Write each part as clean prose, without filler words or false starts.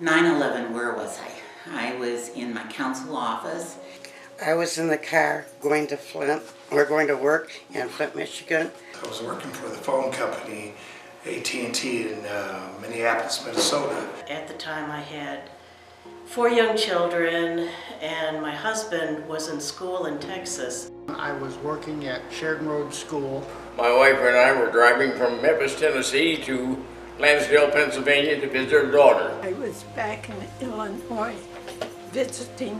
9/11, where was I? I was in my council office. I was in the car going to Flint. We're going to work in Flint, Michigan. I was working for the phone company, AT&T in Minneapolis, Minnesota. At the time I had 4 young children and my husband was in school in Texas. I was working at Sheridan Road School. My wife and I were driving from Memphis, Tennessee to Lansdale, Pennsylvania to visit her daughter. I was back in Illinois visiting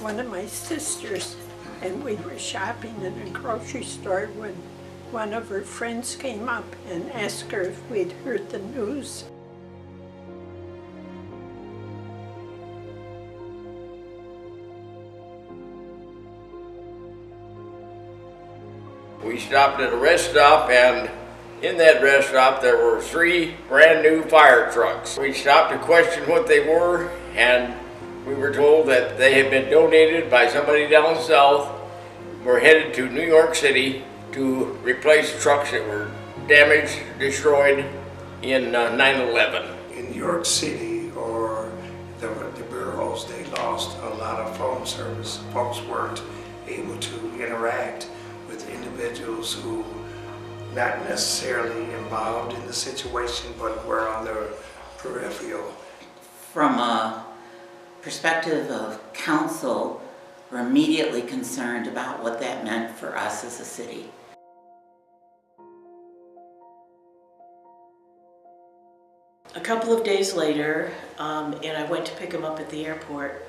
one of my sisters, and we were shopping in a grocery store when one of her friends came up and asked her if we'd heard the news. We stopped at a rest stop, and in that rest stop there were 3 brand new fire trucks. We stopped to question what they were, and we were told that they had been donated by somebody down south. We're headed to New York City to replace trucks that were damaged, destroyed in 9/11. In New York City or the boroughs, they lost a lot of phone service. Folks weren't able to interact with individuals who not necessarily involved in the situation, but were on the peripheral. From a perspective of council, we're immediately concerned about what that meant for us as a city. A couple of days later, and I went to pick him up at the airport,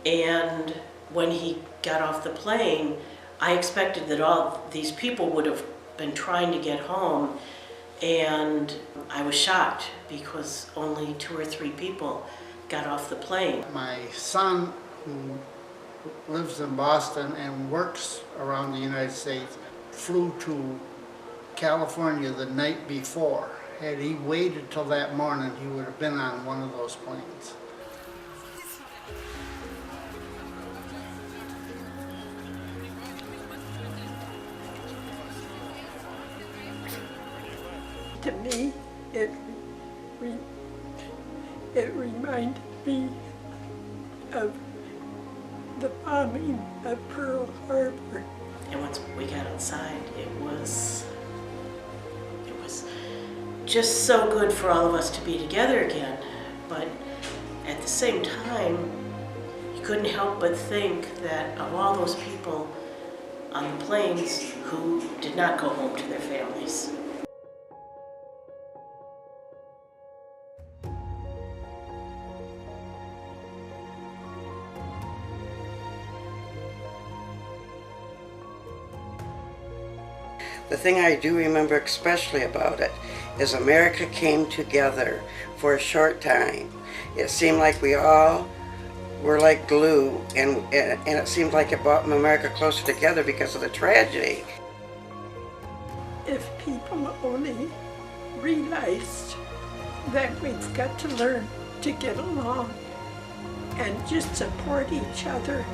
and when he got off the plane, I expected that all these people would have been trying to get home, and I was shocked because only 2 or 3 people got off the plane. My son, who lives in Boston and works around the United States, flew to California the night before. Had he waited till that morning, he would have been on one of those planes. To me, it reminded me of the bombing of Pearl Harbor. And once we got outside, it was just so good for all of us to be together again. But at the same time, you couldn't help but think that of all those people on the planes who did not go home to their families. The thing I do remember especially about it is America came together for a short time. It seemed like we all were like glue, and it seemed like it brought America closer together because of the tragedy. If people only realized that we've got to learn to get along and just support each other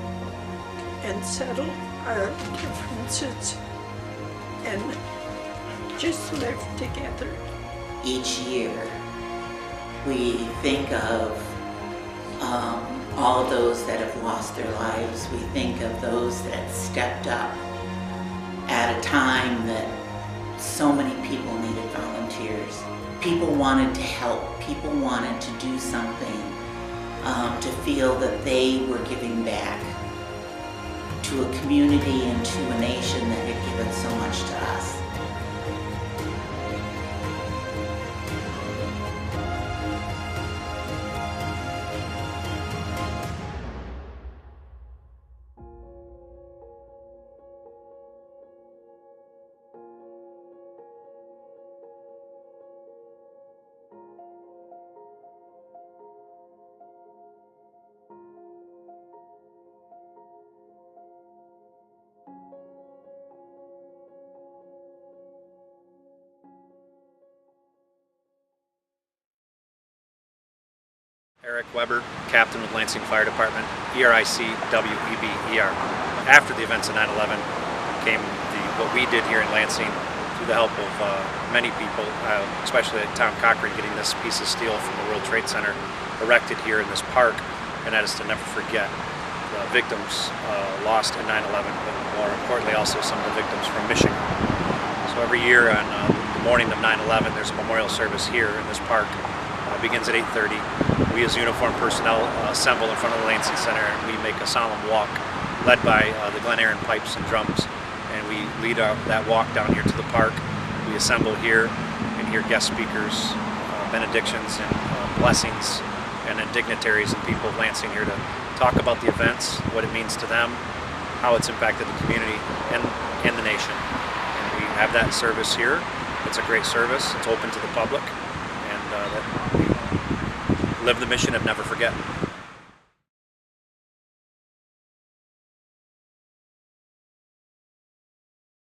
and settle our differences and just live together. Each year, we think of all of those that have lost their lives. We think of those that stepped up at a time that so many people needed volunteers. People wanted to help. People wanted to do something to feel that they were giving back to a community and to a nation that had given so much to us. Eric Weber, Captain with Lansing Fire Department, ERIC-WEB-ER. After the events of 9/11 came what we did here in Lansing through the help of many people, especially Tom Cochran getting this piece of steel from the World Trade Center erected here in this park, and that is to never forget the victims lost in 9/11, but more importantly also some of the victims from Michigan. So every year on the morning of 9/11, there's a memorial service here in this park. It begins at 8:30. We as uniformed personnel assemble in front of the Lansing Center, and we make a solemn walk led by the Glen Aaron pipes and drums, and we lead that walk down here to the park. We assemble here and hear guest speakers, benedictions and blessings, and then dignitaries and people of Lansing here to talk about the events, what it means to them, how it's impacted the community and the nation. And we have that service here. It's a great service. It's open to the public, and that we live the mission of never forget.